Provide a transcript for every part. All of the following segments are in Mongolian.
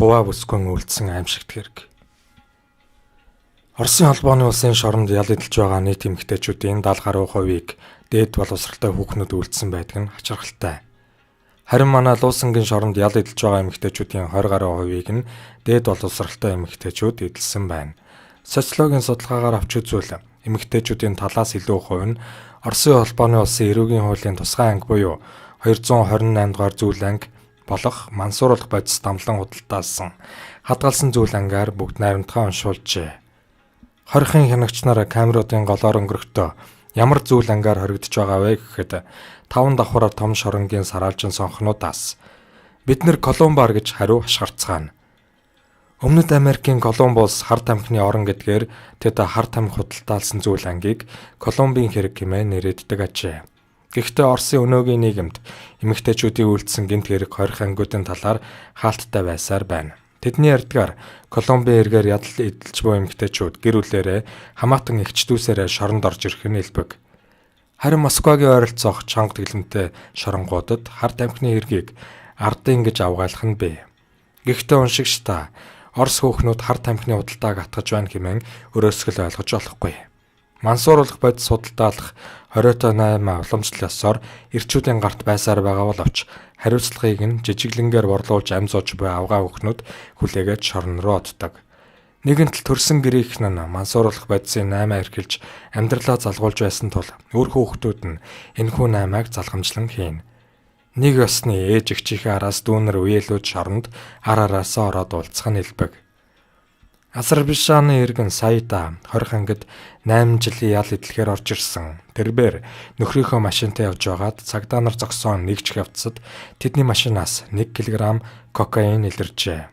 Хуваа бүсгүйн үлдсэн аимшигт хэрэг. Оросын холбооны улсын шоронд ял эдэлж байгаа нийт эмэгтэйчүүдийн 70 гаруй хувийг дээд боловсралтай хүүхнүүд үлдсэн байдаг нь хачирхалтай. Харин манай Лууснгийн шоронд ял эдэлж байгаа эмэгтэйчүүдийн 20 гаруй хувийг нь дээд боловсралтай эмэгтэйчүүд эдэлсэн байна. Социологийн судалгаагаар авч үзвэл эмэгтэйчүүдийн талаас илүү хувь нь Оросын холбооны улсын эрүүгийн хуулийн тусгай анги буюу 228 дугаар зүйл анги болох мансууруулах бодис дамлан худалдаалсан хадгалсан зүйл ангиар бүгд найрамдахаа уншуулжээ. Хорихын хянагч нар камеруудын голоор өнгөрөхдөө ямар зүйл ангиар хоригдож байгаа вэ гэхэд 5 давхраар том шоронгийн сараалжин сонхнуудаас бид нэр Колумбар гэж хариу хашгирцгаана. Өмнөд Америкийн Колумбус хар тамхины орон гэдгээр тэд хар тамхи худалдаалсан зүйл ангийг Колумбийн хэрэг хэмээн нэрийддэг ажээ. Гэхдээ Оросын өнөөгийн нийгэмд эмэгтэйчүүдийн үйлдсэн гэмт хэрэг хорих ангиудын талаар хаалттай байсаар байна. Тэдний ярьдгаар Колумбийн эргээр ядал эдэлж буй эмэгтэйчүүд гэр бүлээрээ хамаатан эгчдүүсээрээ шоронд орж ирэх нь элбэг. Харин Москвагийн ойролцоох чанга дэглэмтэй шоронгуудад хар тамхины хэргийг ардын гэж авгаалах нь бий. Гэхдээ уншигч та Орос хүүхнүүд хар тамхины худалдааг атгаж байна хэмээн өрөөсгөл ойлгож болохгүй. Мансууруулах бодис судалдаалах 28 уламжлалсаар эрчүүдийн гарт байсаар байгаа боловч хариуцлагыг нь жижиглэнгээр борлуулж ам зууж буй авгаа хүүхнүүд хүлээгээд шорон руу оддог. Нэгэнт төрсөн гэрийнхэн нь мансууруулах бодисын 8 эрхэлж амьдралаа залгуулж байсан тул өөр хүүхдүүд нь энэхүү 8-ыг залгамжлан хийн. Нэг ёсны ээж эгчийнхээ араас дүүнэр үеэлүүд шоронд араасаа ороод уулзах нь элбэг. Азербайджаны иргэн Саида 20 ангид 8 жилийн ял эдлэхээр орж ирсэн. Тэрбээр нөхрийнхөө машинтай явж байгаад цагдаа нар зогсоон нэгж хавцад тэдний машинаас 1 кг кокаин илэржээ.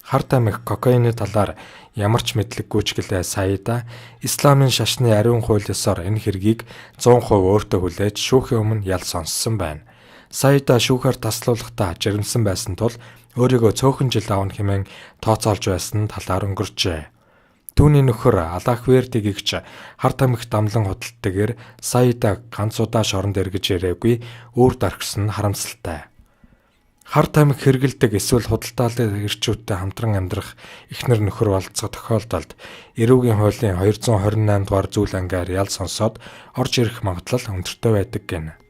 Хар тамхи кокаины талаар ямар ч мэдлэггүй ч гэлээ Саида Исламын шашны ариун хуулиасаар энэ хэргийг 100% өөртөө хүлээж шүүхийн өмнө ял сонссон байна. Саида шүүхээр таслуулахдаа жирэмсэн байсан тул өөрийгөө цөөхөн жил авна хэмээн тооцоолж байсан талаар өнгөрчээ. Түүний нөхөр Аллахвердиг гэгч хар тамхи дамлан худалдагэр Саида ганц удаа шоронд эргэж ирээгүй үүр дархсан нь харамсалтай. Хар тамхи хэргэлдэг эсвэл худалдаалдаг эрчүүдтэй хамтран амьдрах эхнэр нөхөр болцох тохиолдолд эрүүгийн хуулийн 228 дугаар зүйл ангиар ял сонсоод орж ирэх магадлал өндөртэй байдаг гэнэ.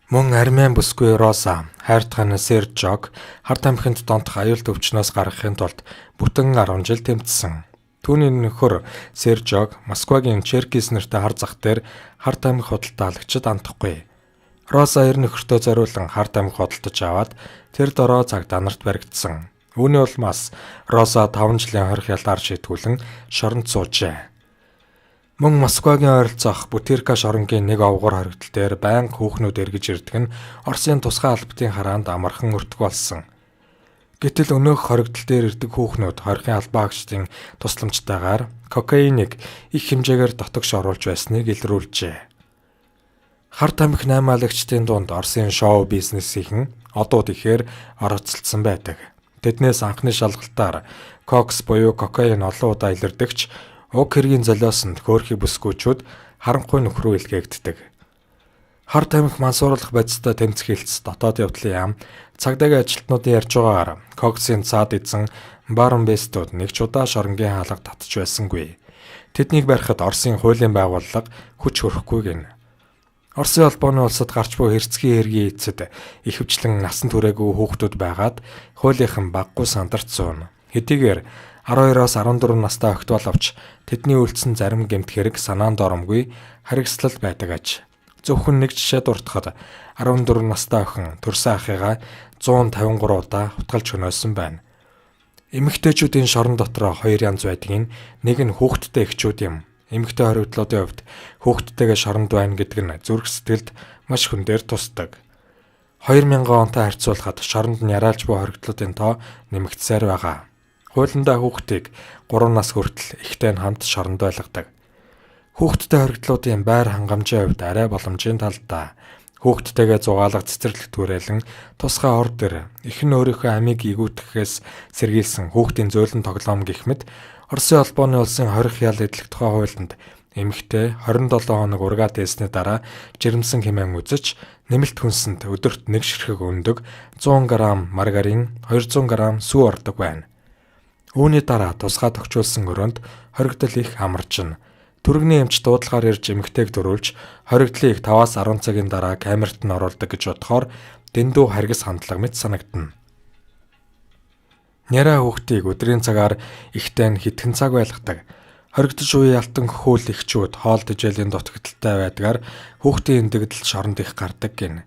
Мөн армян бүсгүй Роса хайртан Сержог хар тамхинд донтох аюулт өвчнөөс гаргахын тулд бүтэн 10 жил тэмцсэн. Түүний нөхөр Сержог Москвагийн Черкис нэртэй хар зах дээр хар тамхи худалдаалагчид андахгүй. Роса эр нөхөртөө зориулан хар тамхи худалдаж аваад тэр дороо цагдаа нарт баригдсан. Үүний улмаас Роса 5 жилийн хорих ялаар шийтгүүлэн шоронд суужээ. Мөн Москвагийн ойролцоох Бутирка шоронгийн нэг овгор хоригдол дээр байнга хүүхнүүд эргэж ирдэг нь Оросын тусгай албатын хараанд амархан өртөг болсон. Гэтэл өнөөх хоригдол дээр ирдэг хүүхнүүд хорихын албаагчдын тусламжтайгаар кокаиныг их хэмжээгээр дотогш оруулж байсныг илрүүлжээ. Хар тамхи наймаалагчдын дунд Оросын шоу бизнесийнхэн одууд ихээр орооцолдсон байдаг. Тэднээс анхны шалгалтаар кокс буюу кокаин олон удаа илэрдэгч уг хэргийн золиосонд хөөрхий бүсгүйчүүд харанхуй нөхрөө илгээгддэг. Хар тамхи мансууруулах бодистой тэмцэх хэлц дотоод явдлын яам цагдаагийн ажилтнуудын ярьж байгаагаар коксын цаад эзэн Барон Бестууд нэг ч удаа шоронгийн хаалга татж байсангүй. Тэднийг барихад Оросын хуулийн байгууллага хүч хөрөхгүй гэнэ. Оросын холбооны улсад гарч буй хэрцгий хэргийн эцэд ихэвчлэн насан туршаагүй хүүхдүүд байгаад хуулийнхан баггүй сандарч суuna. Хэдийгээр 12-оос 14 настай охид боловч тэдний үйлдсэн зарим гэмт хэрэг санаанд оромгүй харгислал байдаг аж. Зөвхөн нэг жишээ дуртахад 14 настай охин төрсөн ахыгаа 153 удаа хутгалж хөнөөсөн байна. Эмэгтэйчүүдийн шорон дотроо 2 янз байдгийн нэг нь хүүхэдтэй эхчүүд юм. Эмэгтэй хоригдлуудын хувьд хүүхэдтэйгээ шоронд байна гэдэг нь зүрх сэтгэлд маш хүндээр тусдаг. 2000 онтой харьцуулахад шоронд нь яраалж буй хоригдлуудын тоо нэмэгдсээр байгаа. Хуулиндаа хүүхдийг 3 нас хүртэл эхтэй нь хамт шоронд байлгадаг. Хүүхдтэй хоригдлуудын байр хангамжийн хувьд арай боломжийн талдаа хүүхдтэйгээ зугаалга цэцэрлэг түрээлэн тусгай ор дээр эхэн өөрийнхөө амийг игүүтгэхээс сэргийлсэн хүүхдийн зөөлөн тоглоом гэх мэт Оросын холбооны улсын хорих ял эдлэх тухай хуулинд эмэгтэй 27 хоног ургаад дээсний дараа жирэмсэн хэмээн үзэж нэмэлт хүнсэнд өдөрт 1 ширхэг өндөг 100 г маргарин 200 г сүү ордог байна. Үүний дараа тусгай тохижуулсан өрөөнд хоригдол их амарчна. Түргэний эмч дуудлагаар ирж эмэгтэйг дөрүүлж хоригдлыг 5-10 цагийн дараа камерт нь оруулдаг гэж бодохоор дэндүү харгас хандлага мэт санагдана. Няраа хүүхдийг өдрийн цагаар ихтэй нь хитгэн цаг байлгадаг. Хоригдож үе алтан хөл ихчүүд хоол тэжээлийн дутагдaltaй байдгаар хүүхдийн эндэгдэл шоронд их гардаг гин.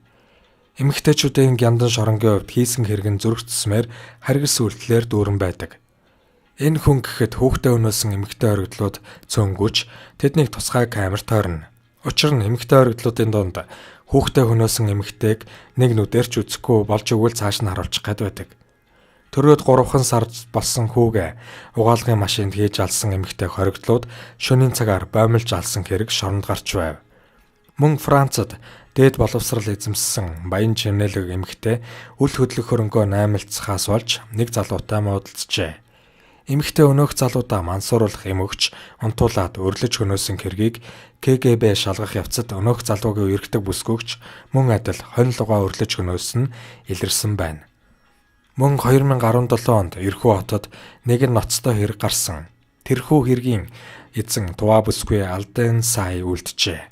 Эмэгтэйчүүдийн гяндан шоронгийн хувьд хийсэн хэрэгэн зөрөгцсмээр харгас үйлдэлээр дүүрэн байдаг. Энэ хүн гэхэд хүүхдээ өнөөсөн эмэгтэй хоригдлууд цөөнгүүч тэднийг тусгай камерт тойрно. Учир нь эмэгтэй хоригдлуудын дунд хүүхдээ өнөөсөн эмэгтэйг нэг нүдээр ч үзэхгүй болж өгвөл цааш нь харуулчих гээд байдаг. Төрөөд 3 сар болсон хүүгээ угаалгын машинд хийж алсан эмэгтэй хоригдлууд шөнийн цагаар боомлж алсан хэрэг шоронд гарч байв. Мөн Францад дээд боловсрал эзэмссэн баян чимнэлэг эмэгтэй үл хөдлөх хөрөнгөө наймалцахаас болж нэг залуутай муудалцжээ. Эмэгтэй өнөөх залуудаа мансууруулах эм өгч унтуулад өрлөж хөнөөсөн хэргийг КГБ шалгах явцад өнөөх залуугийн үерхдэг бүсгүйгч мөн адил хонилгоо өрлөж хөнөөсөн нь илэрсэн байна. Мөн 2017 онд Ерхүү хотод нэгэн ноцтой хэрэг гарсан. Тэрхүү хэргийн эзэн Тува бүсгүй Алден Сай үлджээ.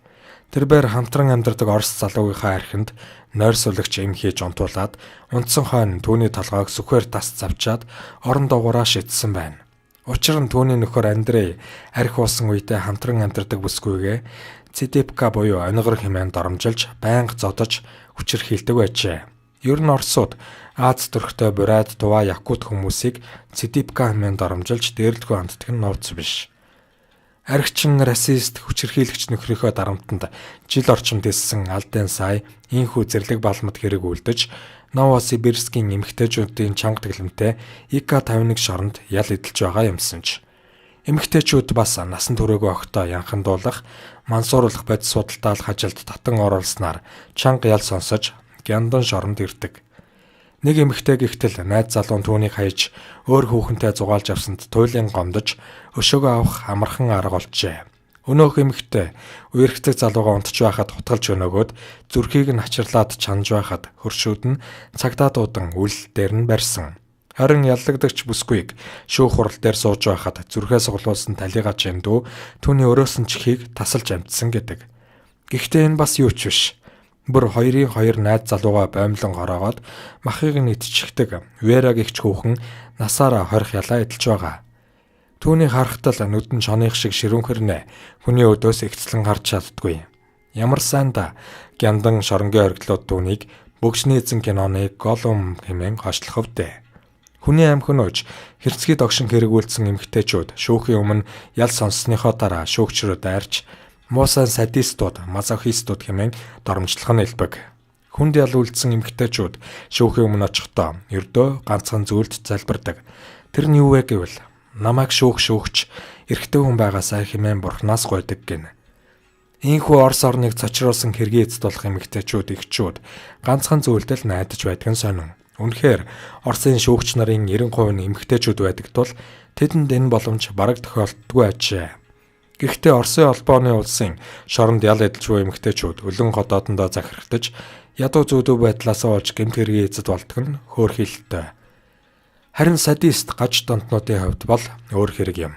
Тэрээр хамтран амьдардаг Орос залуугийнхаа архинд нойр сүлэгч эм хийж унтуулад унтсан хойно түүний толгойг сүхээр тас завчаад орон дуугараа шидсэн байна. Учир нь түүний нөхөр Андрей архи уусан үедээ хамтран амьдардаг бүсгүйгээ Цэдипка буюу онигор хэмээн доромжилж байнга зодож хүчирхийлдэг байжээ. Ер нь Оросууд Аз төрхтэй Бурайд Тува Якут хүмүүсийг Цэдипка хэмээн доромжилж дээрлэхүй ханддаг нь нууц биш. Архичин расист хүчирхийлэгч нөхрийнхөө дарамтанд жил орчим дэссэн Алден Сай ийхүү зэрлэг балмад хэрэг үлдэж Новосибирскийн эмэгтэйчүүдийн чанга тэглэмтэй ИК-51 шоронд ял эдэлж байгаа юмсан ч. Эмэгтэйчүүд бас насан туршаагүй огтоо янхан дуулах, мансууруулах бодис судалдаалах ажилд татан оруулснаар чанга ял сонсож гяндан шоронд ирдэг. Нэг эмэгтэй гихтэл найз залуу нь түүнийг хаяж өөр хүүхэнтэй зугаалж авсанд туйлын гомдож өшөөгөө авах амархан арга олжээ. Өнөөх эмэгтэй үерхдэг залуугаа унтж байхад хутгалж өнөөгөөд зүрхийг нь хачирлаад чанж байхад хөршүүд нь цагдаа дуудан үл дээр нь барьсан. Харин яллагдагч бүсгүйг шүүх хурал дээр сууж байхад зүрхээ суглуулсан талигаа чимдүү түүний өрөөсөн чихийг тасалж амтсан гэдэг. Гэхдээ энэ бас юу ч биш. Бүр 2-2 найз залуугаа боомлон гороогоод махыг нь итчихдэг Вера гихч хүүхэн насаараа хорих ялаа эдэлж байгаа. Түүний харахтал нүдэн шоных шиг ширүүнхэрнэ хүний өдөөс ихцлэн харж чаддгүй. Ямар сайндаа гяндан шоронгийн оргилууд түүнийг бөгшний эзэн киноны Голум хэмээн хошлох өвдөө. Хүний амхнөөж хэрцгий догшин хэрэгүүлсэн эмэгтэйчүүд шүүхийн өмнө ял сонссныхоо дараа шүүгчрөө дайрч муусан садистууд, мазохистууд хэмээн доромжлох нь элбэг. Хүнд ял үлдсэн эмэгтэйчүүд шүүхийн өмнө очихдоо ердөө ганцхан зүйлд залбирдаг. Тэр нь юу вэ гэвэл намайг шүүгч эрэгтэй хүн байгаасаа хэмээн бурхнаас гуйдаг гин. Ийхүү Орос орныг цочруулсан хэргийн эцэд болох эмэгтэйчүүд ихчүүд ганцхан зүйлдэл найдаж байдаг нь сонин. Үнэхээр Оросын шүүгч нарын 90% нь эмэгтэйчүүд байдаг тул тэдэнд энэ боломж бараг тохиолддоггүй ажээ. Гэхдээ Оросын холбооны улсын шоронд ял эдэлж буй эмэгтэйчүүд өлөн ходоодондоо захирагдаж ядуу зүйдүү байдлаасаа болж гэмт хэргийн эзэд болдог нь хөөрхийлөлтэй. Харин садист гаж донтнуудын хувьд бол өөр хэрэг юм.